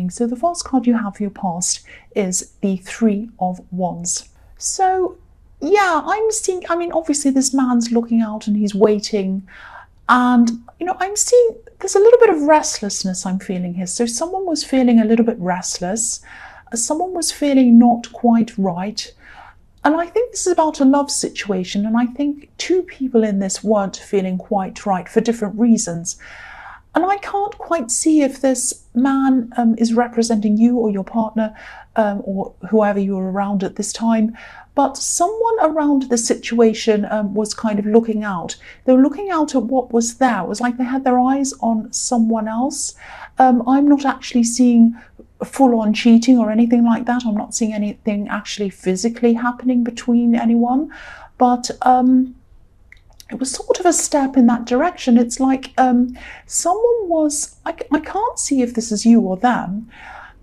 reading. So the first card you have for your past is the Three of Wands. So yeah, I'm seeing, I mean, obviously this man's looking out and he's waiting. And, you know, I'm seeing there's a little bit of restlessness I'm feeling here. So someone was feeling a little bit restless. Someone was feeling not quite right. And I think this is about a love situation. And I think two people in this weren't feeling quite right for different reasons. And I can't quite see if this man is representing you or your partner or whoever you were around at this time. But someone around the situation was kind of looking out. They were looking out at what was there. It was like they had their eyes on someone else. I'm not actually seeing full-on cheating or anything like that. I'm not seeing anything actually physically happening between anyone. But it was sort of a step in that direction. It's like someone was, I can't see if this is you or them,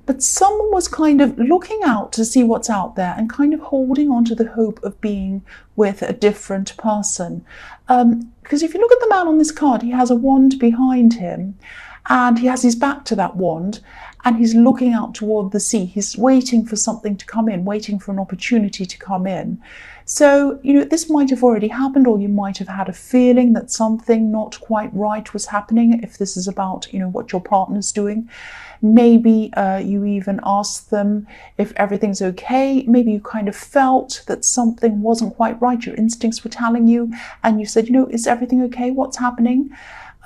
but someone was kind of looking out to see what's out there and kind of holding on to the hope of being with a different person. Because if you look at the man on this card, he has a wand behind him and he has his back to that wand and he's looking out toward the sea. He's waiting for something to come in, waiting for an opportunity to come in. So, you know, this might have already happened, or you might have had a feeling that something not quite right was happening. If this is about, you know, what your partner's doing, maybe you even asked them if everything's okay. Maybe you kind of felt that something wasn't quite right. Your instincts were telling you, and you said, you know, is everything okay? What's happening?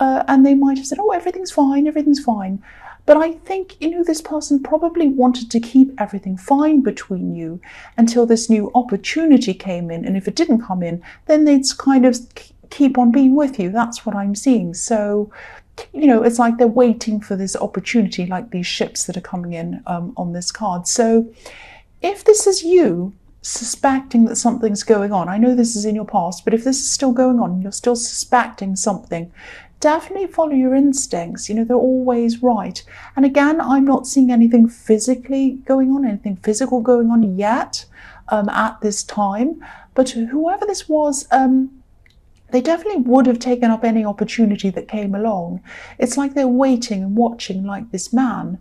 And they might have said, oh, everything's fine, everything's fine. But I think, you know, this person probably wanted to keep everything fine between you until this new opportunity came in. And if it didn't come in, then they'd kind of keep on being with you. That's what I'm seeing. So, you know, it's like they're waiting for this opportunity, like these ships that are coming in on this card. So if this is you suspecting that something's going on, I know this is in your past, but if this is still going on, you're still suspecting something, definitely follow your instincts. You know, they're always right. And again, I'm not seeing anything physically going on, anything physical going on yet at this time. But whoever this was, they definitely would have taken up any opportunity that came along. It's like they're waiting and watching, like this man.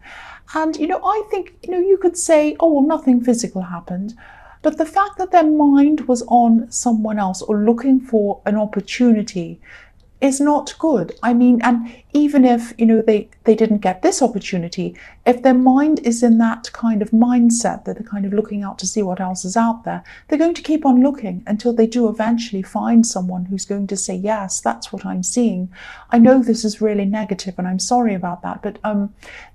And, you know, I think, you know, you could say, oh, well, nothing physical happened. But the fact that their mind was on someone else or looking for an opportunity is not good. I mean, and even if, you know, they didn't get this opportunity, if their mind is in that kind of mindset that they're kind of looking out to see what else is out there, they're going to keep on looking until they do eventually find someone who's going to say, yes, that's what I'm seeing. I know this is really negative and I'm sorry about that, but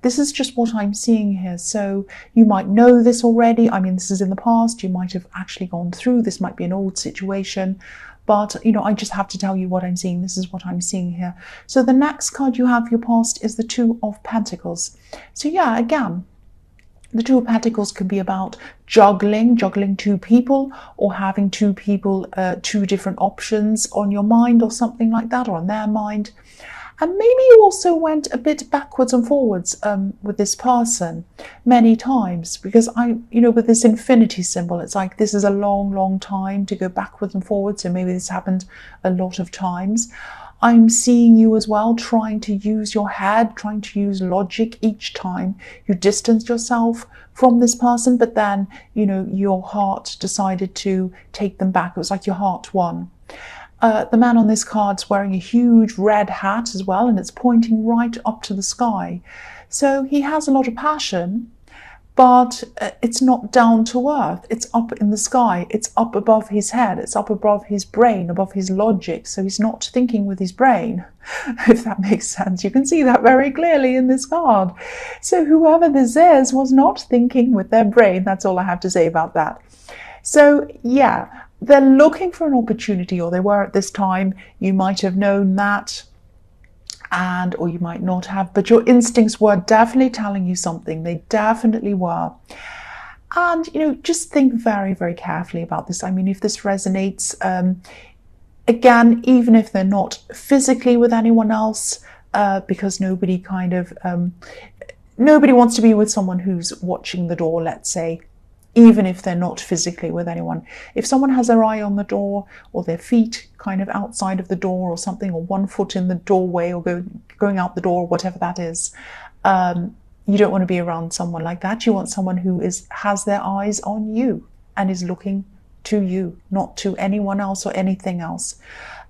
this is just what I'm seeing here. So you might know this already. I mean, this is in the past. You might have actually gone through. This might be an old situation. But, you know, I just have to tell you what I'm seeing. This is what I'm seeing here. So the next card you have for your past is the Two of Pentacles. So yeah, again, the Two of Pentacles can be about juggling two people, or having two people, two different options on your mind or something like that, or on their mind. And maybe you also went a bit backwards and forwards with this person many times, because you know, with this infinity symbol, it's like this is a long, long time to go backwards and forwards. So maybe this happened a lot of times. I'm seeing you as well trying to use your head, trying to use logic each time you distanced yourself from this person. But then, you know, your heart decided to take them back. It was like your heart won. The man on this card's wearing a huge red hat as well, and it's pointing right up to the sky. So he has a lot of passion, but it's not down to earth. It's up in the sky. It's up above his head. It's up above his brain, above his logic. So he's not thinking with his brain, if that makes sense. You can see that very clearly in this card. So whoever this is was not thinking with their brain. That's all I have to say about that. So yeah, they're looking for an opportunity, or they were at this time. You might have known that, or you might not have, but your instincts were definitely telling you something. They definitely were. And, you know, just think very, very carefully about this. I mean, if this resonates, again, even if they're not physically with anyone else, because nobody wants to be with someone who's watching the door, let's say, even if they're not physically with anyone. If someone has their eye on the door, or their feet kind of outside of the door or something, or one foot in the doorway, or going out the door, whatever that is, you don't want to be around someone like that. You want someone who has their eyes on you and is looking to you, not to anyone else or anything else.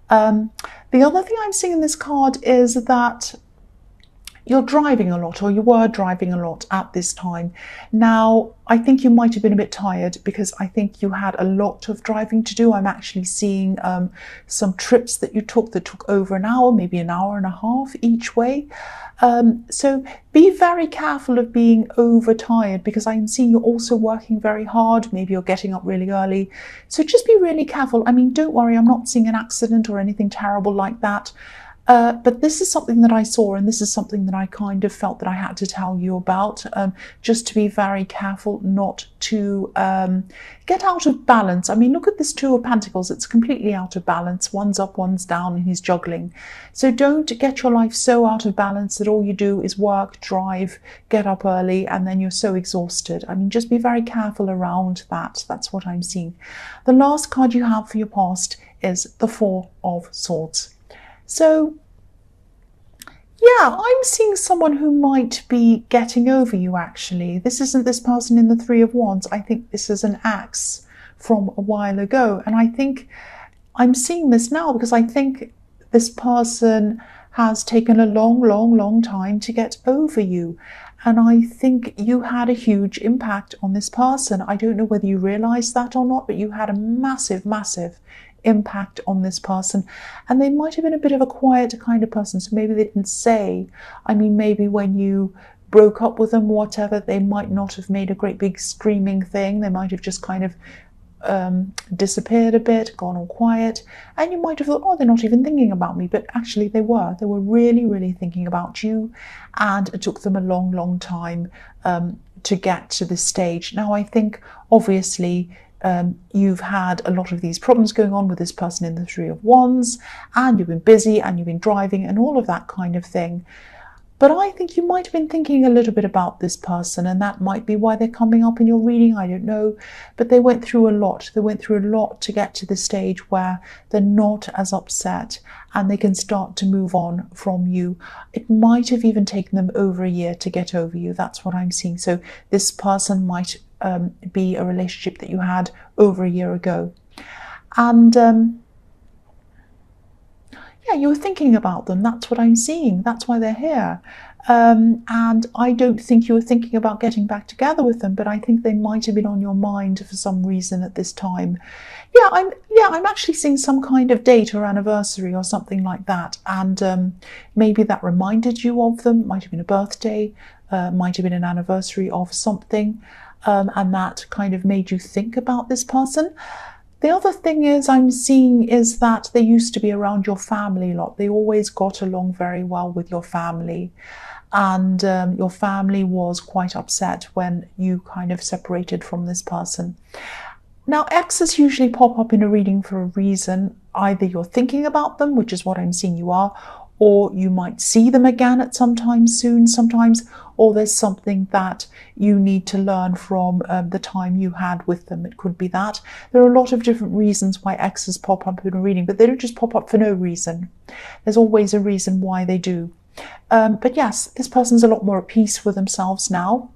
The other thing I'm seeing in this card is that you're driving a lot, or you were driving a lot at this time. Now, I think you might have been a bit tired because I think you had a lot of driving to do. I'm actually seeing some trips that you took that took over an hour, maybe an hour and a half each way. So be very careful of being overtired, because I'm seeing you're also working very hard. Maybe you're getting up really early. So just be really careful. I mean, don't worry, I'm not seeing an accident or anything terrible like that. But this is something that I saw, and this is something that I kind of felt that I had to tell you about, just to be very careful not to get out of balance. I mean, look at this Two of Pentacles. It's completely out of balance. One's up, one's down, and he's juggling. So don't get your life so out of balance that all you do is work, drive, get up early, and then you're so exhausted. I mean, just be very careful around that. That's what I'm seeing. The last card you have for your past is the Four of Swords. So, yeah, I'm seeing someone who might be getting over you, actually. This isn't this person in the Three of Wands. I think this is an ex from a while ago. And I think I'm seeing this now because I think this person has taken a long time to get over you. And I think you had a huge impact on this person. I don't know whether you realize that or not, but you had a massive impact on this person, and they might have been a bit of a quiet kind of person, so maybe they didn't say. I mean, maybe when you broke up with them, whatever, they might not have made a great big screaming thing. They might have just kind of disappeared a bit, gone all quiet, and you might have thought, oh, they're not even thinking about me, but actually they were really thinking about you, and it took them a long time to get to this stage. Now, I think obviously you've had a lot of these problems going on with this person in the Three of Wands, and you've been busy and you've been driving and all of that kind of thing. But I think you might have been thinking a little bit about this person, and that might be why they're coming up in your reading. I don't know. But they went through a lot. They went through a lot to get to the stage where they're not as upset and they can start to move on from you. It might have even taken them over a year to get over you. That's what I'm seeing. So this person might be a relationship that you had over a year ago. And yeah, you were thinking about them. That's what I'm seeing. That's why they're here. And I don't think you were thinking about getting back together with them, but I think they might have been on your mind for some reason at this time. I'm actually seeing some kind of date or anniversary or something like that. And maybe that reminded you of them. Might have been a birthday, might have been an anniversary of something. And that kind of made you think about this person. The other thing is I'm seeing is that they used to be around your family a lot. They always got along very well with your family. And your family was quite upset when you kind of separated from this person. Now, exes usually pop up in a reading for a reason. Either you're thinking about them, which is what I'm seeing you are, or you might see them again at some time soon sometimes, or there's something that you need to learn from the time you had with them. It could be that. There are a lot of different reasons why exes pop up in a reading, but they don't just pop up for no reason. There's always a reason why they do. But yes, this person's a lot more at peace with themselves now.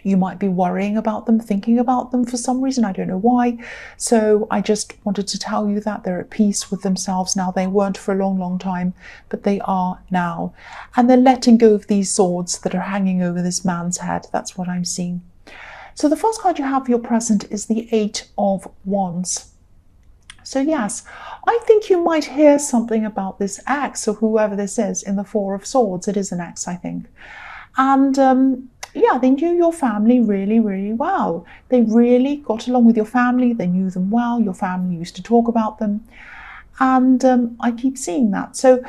You might be worrying about them, thinking about them for some reason. I don't know why. So I just wanted to tell you that they're at peace with themselves now. They weren't for a long time, but they are now. And they're letting go of these swords that are hanging over this man's head. That's what I'm seeing. So the first card you have for your present is the Eight of Wands. So yes, I think you might hear something about this ex or whoever this is in the Four of Swords. It is an ex, I think. And yeah, they knew your family really well. They really got along with your family. They knew them well. Your family used to talk about them. And I keep seeing that. So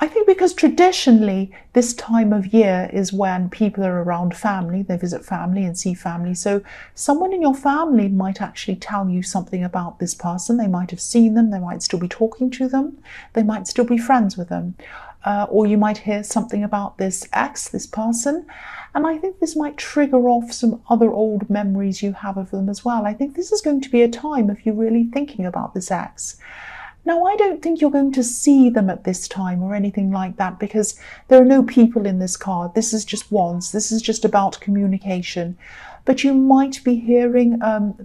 I think because traditionally this time of year is when people are around family. They visit family and see family. So someone in your family might actually tell you something about this person. They might have seen them. They might still be talking to them. They might still be friends with them. Or you might hear something about this ex, this person. And I think this might trigger off some other old memories you have of them as well. I think this is going to be a time of you really thinking about this ex. Now, I don't think you're going to see them at this time or anything like that, because there are no people in this card. This is just wands. This is just about communication. But you might be hearing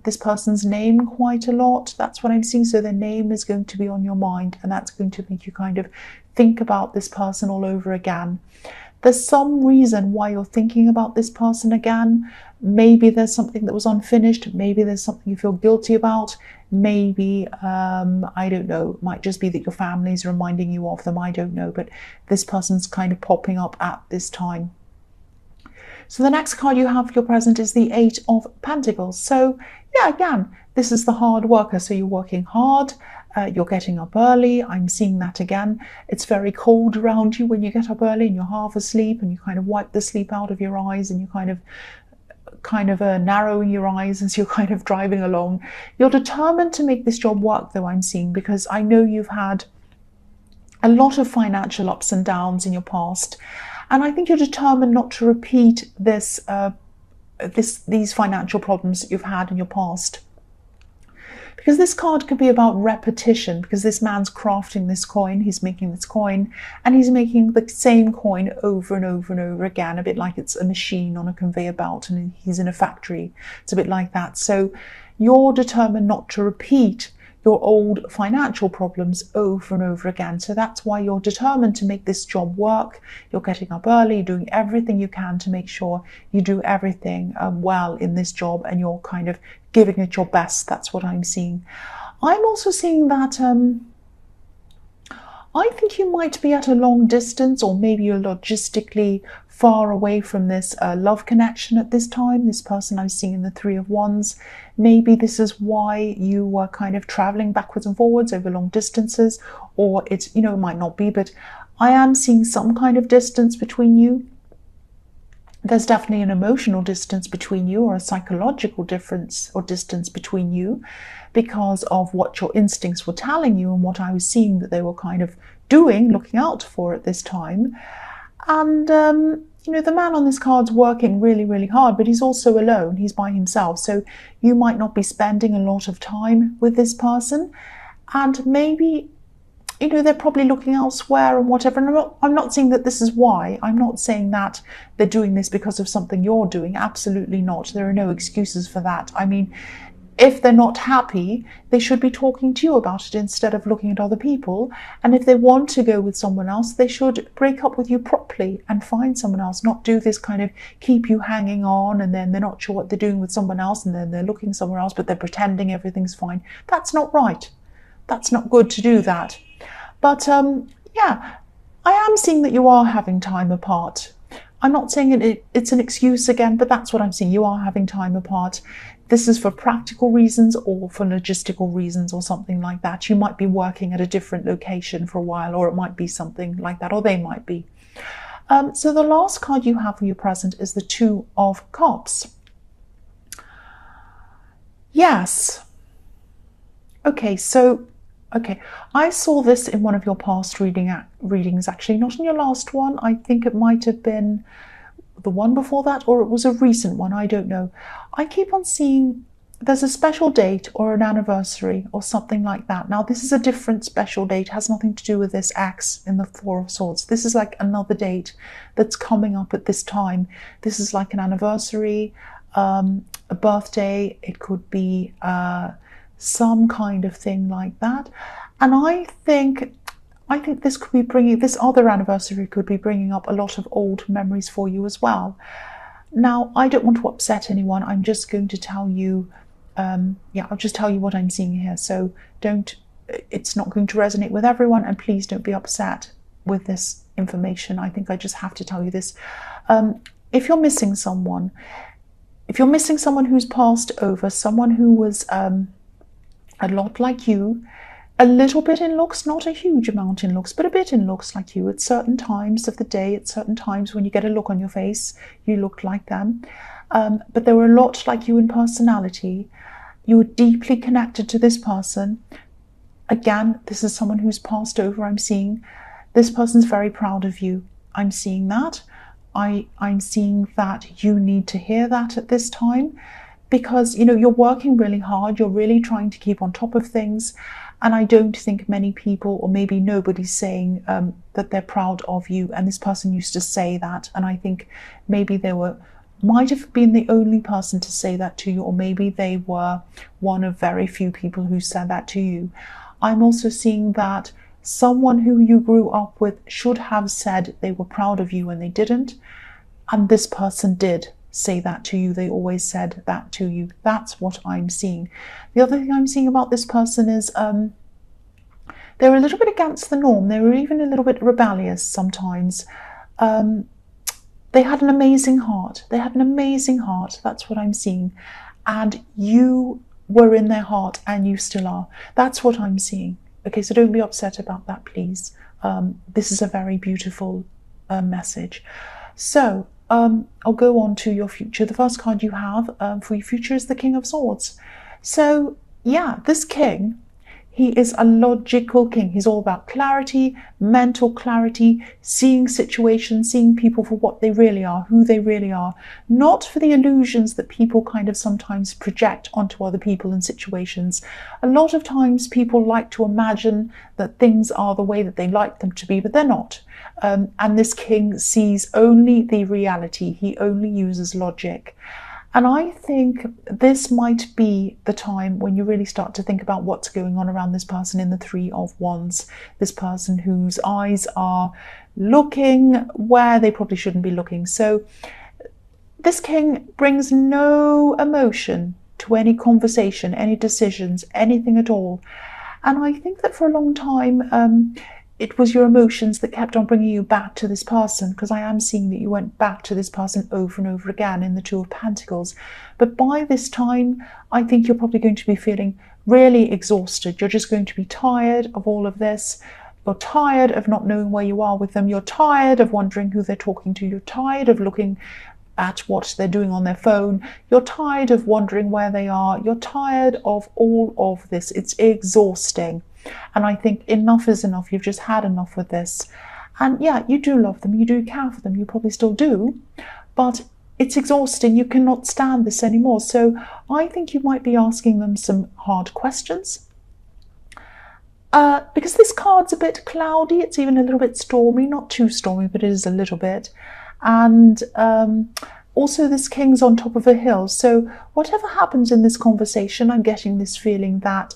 this person's name quite a lot. That's what I'm seeing. So their name is going to be on your mind, and that's going to make you kind of think about this person all over again. There's some reason why you're thinking about this person again. Maybe there's something that was unfinished. Maybe there's something you feel guilty about. Maybe, I don't know, it might just be that your family's reminding you of them. I don't know, but this person's kind of popping up at this time. So the next card you have for your present is the Eight of Pentacles. So yeah, again, this is the hard worker. So you're working hard. You're getting up early. I'm seeing that again. It's very cold around you when you get up early and you're half asleep, and you kind of wipe the sleep out of your eyes, and you kind of narrowing your eyes as you're kind of driving along. You're determined to make this job work, though, I'm seeing, because I know you've had a lot of financial ups and downs in your past, and I think you're determined not to repeat these financial problems that you've had in your past. Because this card could be about repetition, because this man's crafting this coin, he's making this coin, and he's making the same coin over and over and over again, a bit like it's a machine on a conveyor belt and he's in a factory. It's a bit like that. So you're determined not to repeat your old financial problems over and over again. So that's why you're determined to make this job work. You're getting up early, doing everything you can to make sure you do everything well in this job, and you're kind of giving it your best. That's what I'm seeing. I'm also seeing that I think you might be at a long distance, or maybe you're logistically far away from this love connection at this time. This person I'm seeing in the Three of Wands. Maybe this is why you were kind of traveling backwards and forwards over long distances, or it's, you know, it might not be, but I am seeing some kind of distance between you. There's definitely an emotional distance between you, or a psychological difference or distance between you, because of what your instincts were telling you and what I was seeing that they were kind of doing, looking out for at this time. And, you know, the man on this card's working really, really hard, but he's also alone. He's by himself. So you might not be spending a lot of time with this person. And maybe, you know, they're probably looking elsewhere and whatever. And I'm not saying that this is why. I'm not saying that they're doing this because of something you're doing. Absolutely not. There are no excuses for that. I mean, if they're not happy, they should be talking to you about it instead of looking at other people. And if they want to go with someone else, they should break up with you properly and find someone else, not do this kind of keep you hanging on, and then they're not sure what they're doing with someone else, and then they're looking somewhere else, but they're pretending everything's fine. That's not right. That's not good to do that. But yeah, I am seeing that you are having time apart. I'm not saying it's an excuse again, but that's what I'm seeing. You are having time apart. This is for practical reasons or for logistical reasons or something like that. You might be working at a different location for a while, or it might be something like that, or they might be. So the last card you have for your present is the Two of Cups. Yes. Okay, so I saw this in one of your past readings, actually, not in your last one. I think it might have been the one before that, or it was a recent one, I don't know. I keep on seeing there's a special date or an anniversary or something like that. Now, this is a different special date, has nothing to do with this X in the Four of Swords. This is like another date that's coming up at this time. This is like an anniversary, a birthday, it could be some kind of thing like that. And I think this could be bringing, this other anniversary could be bringing up a lot of old memories for you as well. Now, I don't want to upset anyone. I'm just going to tell you, I'll just tell you what I'm seeing here. So it's not going to resonate with everyone, and please don't be upset with this information. I think I just have to tell you this. If you're missing someone who's passed over, someone who was a lot like you, a little bit in looks, not a huge amount in looks, but a bit in looks like you at certain times of the day, at certain times when you get a look on your face, you look like them. But they were a lot like you in personality. You were deeply connected to this person. Again, this is someone who's passed over, I'm seeing. This person's very proud of you. I'm seeing that. I'm seeing that you need to hear that at this time, because, you know, you're working really hard. You're really trying to keep on top of things. And I don't think many people, or maybe nobody's saying that they're proud of you. And this person used to say that. And I think maybe they might have been the only person to say that to you, or maybe they were one of very few people who said that to you. I'm also seeing that someone who you grew up with should have said they were proud of you and they didn't. And this person did say that to you. They always said that to you. That's what I'm seeing. The other thing I'm seeing about this person is they're a little bit against the norm. They were even a little bit rebellious sometimes. They had an amazing heart. They had an amazing heart. That's what I'm seeing. And you were in their heart, and you still are. That's what I'm seeing. Okay, so don't be upset about that, please. This is a very beautiful message. So I'll go on to your future. The first card you have for your future is the King of Swords. So yeah, this king, he is a logical king. He's all about clarity, mental clarity, seeing situations, seeing people for what they really are, who they really are, not for the illusions that people kind of sometimes project onto other people and situations. A lot of times people like to imagine that things are the way that they like them to be, but they're not. And this king sees only the reality. He only uses logic. And I think this might be the time when you really start to think about what's going on around this person in the Three of Wands. This person whose eyes are looking where they probably shouldn't be looking. So this king brings no emotion to any conversation, any decisions, anything at all. And I think that for a long time, it was your emotions that kept on bringing you back to this person, because I am seeing that you went back to this person over and over again in the Two of Pentacles. But by this time, I think you're probably going to be feeling really exhausted. You're just going to be tired of all of this. You're tired of not knowing where you are with them. You're tired of wondering who they're talking to. You're tired of looking at what they're doing on their phone. You're tired of wondering where they are. You're tired of all of this. It's exhausting. And I think enough is enough. You've just had enough with this. And yeah, you do love them. You do care for them. You probably still do. But it's exhausting. You cannot stand this anymore. So I think you might be asking them some hard questions. Because this card's a bit cloudy. It's even a little bit stormy. Not too stormy, but it is a little bit. And also this king's on top of a hill. So whatever happens in this conversation, I'm getting this feeling that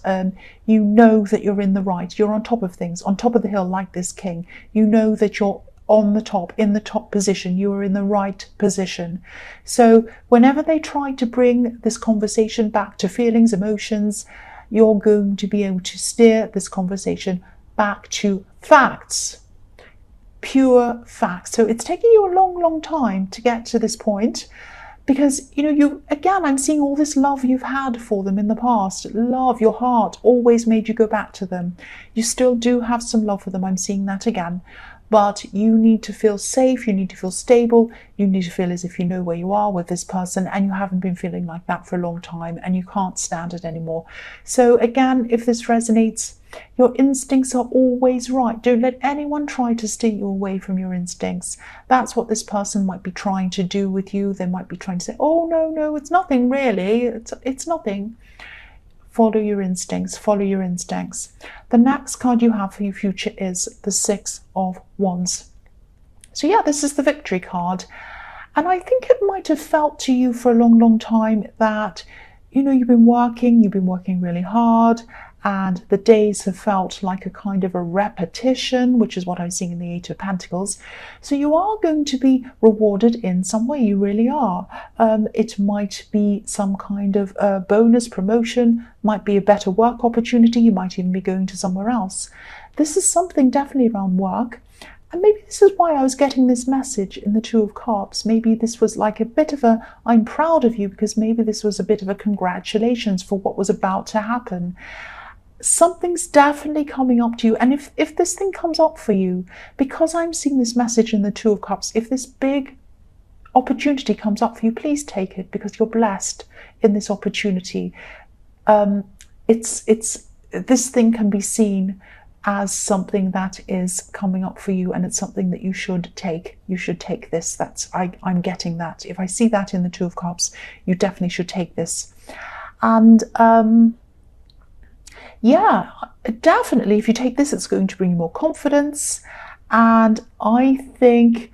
you know that you're in the right. You're on top of things, on top of the hill like this king. You know that you're on the top, in the top position. You are in the right position. So whenever they try to bring this conversation back to feelings, emotions, you're going to be able to steer this conversation back to facts. Pure facts. So it's taking you a long time to get to this point, because again, I'm seeing all this love you've had for them in the past. Love, your heart always made you go back to them. You still do have some love for them. I'm seeing that again. But you need to feel safe, you need to feel stable, you need to feel as if you know where you are with this person, and you haven't been feeling like that for a long time and you can't stand it anymore. So again, if this resonates, your instincts are always right. Don't let anyone try to steer you away from your instincts. That's what this person might be trying to do with you. They might be trying to say, oh, no, it's nothing really. It's nothing. Follow your instincts. Follow your instincts. The next card you have for your future is the Six of Wands. So yeah, this is the victory card. And I think it might have felt to you for a long time that, you've been working really hard, and the days have felt like a kind of a repetition, which is what I'm seeing in the Eight of Pentacles. So you are going to be rewarded in some way. You really are. It might be some kind of bonus, promotion, might be a better work opportunity. You might even be going to somewhere else. This is something definitely around work. And maybe this is why I was getting this message in the Two of Cups. Maybe this was like a bit of a, I'm proud of you, because maybe this was a bit of a congratulations for what was about to happen. Something's definitely coming up to you. And if this thing comes up for you, because I'm seeing this message in the Two of Cups, if this big opportunity comes up for you, please take it, because you're blessed in this opportunity. This thing can be seen as something that is coming up for you, and it's something that you should take. You should take this. I'm getting that. If I see that in the Two of Cups, you definitely should take this. And yeah, definitely. If you take this, it's going to bring you more confidence. And I think,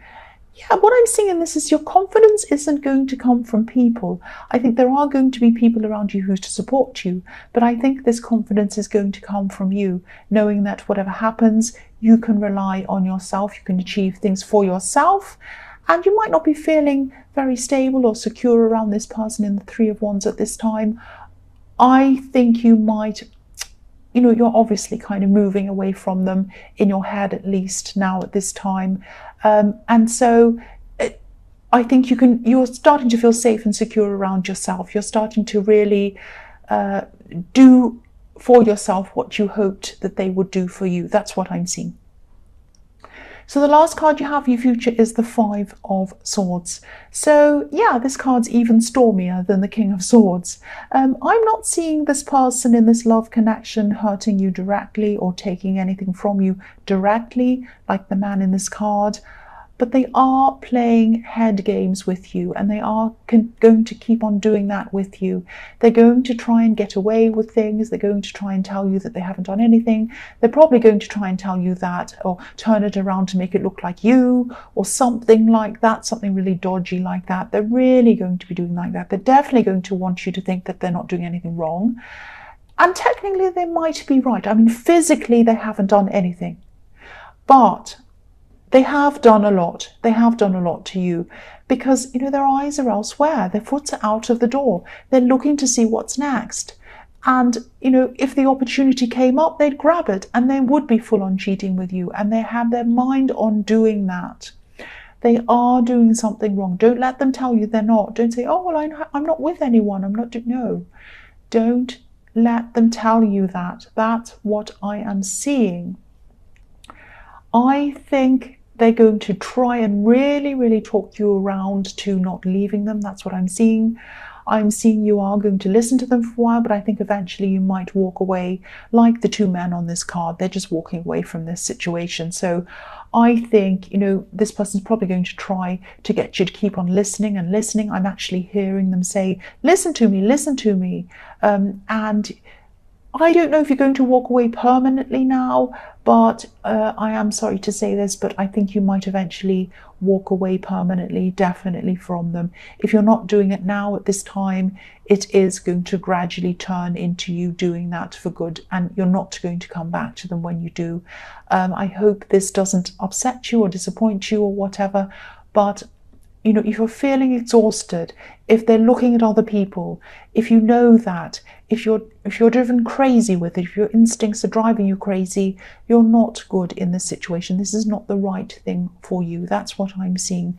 yeah, what I'm seeing in this is your confidence isn't going to come from people. I think there are going to be people around you who to support you, but I think this confidence is going to come from you, knowing that whatever happens, you can rely on yourself, you can achieve things for yourself, and you might not be feeling very stable or secure around this person in the Three of Wands at this time. I think you might, you're obviously kind of moving away from them in your head, at least now at this time. And so I think you're starting to feel safe and secure around yourself. You're starting to really do for yourself what you hoped that they would do for you. That's what I'm seeing. So the last card you have for your future is the Five of Swords. So yeah, this card's even stormier than the King of Swords. I'm not seeing this person in this love connection hurting you directly or taking anything from you directly, like the man in this card. But they are playing head games with you, and they are going to keep on doing that with you. They're going to try and get away with things. They're going to try and tell you that they haven't done anything. They're probably going to try and tell you that, or turn it around to make it look like you, or something like that, something really dodgy like that. They're really going to be doing like that. They're definitely going to want you to think that they're not doing anything wrong. And technically they might be right. I mean, physically they haven't done anything. But they have done a lot. They have done a lot to you because, their eyes are elsewhere. Their foot's are out of the door. They're looking to see what's next. And, if the opportunity came up, they'd grab it and they would be full on cheating with you. And they have their mind on doing that. They are doing something wrong. Don't let them tell you they're not. Don't say, oh, well, I'm not with anyone. I'm not doing, no. Don't let them tell you that. That's what I am seeing. I think they're going to try and really, really talk you around to not leaving them. That's what I'm seeing. I'm seeing you are going to listen to them for a while, but I think eventually you might walk away like the two men on this card. They're just walking away from this situation. So I think, this person's probably going to try to get you to keep on listening and listening. I'm actually hearing them say, listen to me, listen to me. And I don't know if you're going to walk away permanently now, but I am sorry to say this, but I think you might eventually walk away permanently, definitely from them. If you're not doing it now at this time, it is going to gradually turn into you doing that for good, and you're not going to come back to them when you do. I hope this doesn't upset you or disappoint you or whatever, but if you're feeling exhausted, if they're looking at other people, if you know that, if you're driven crazy with it, if your instincts are driving you crazy, you're not good in this situation. This is not the right thing for you. That's what I'm seeing.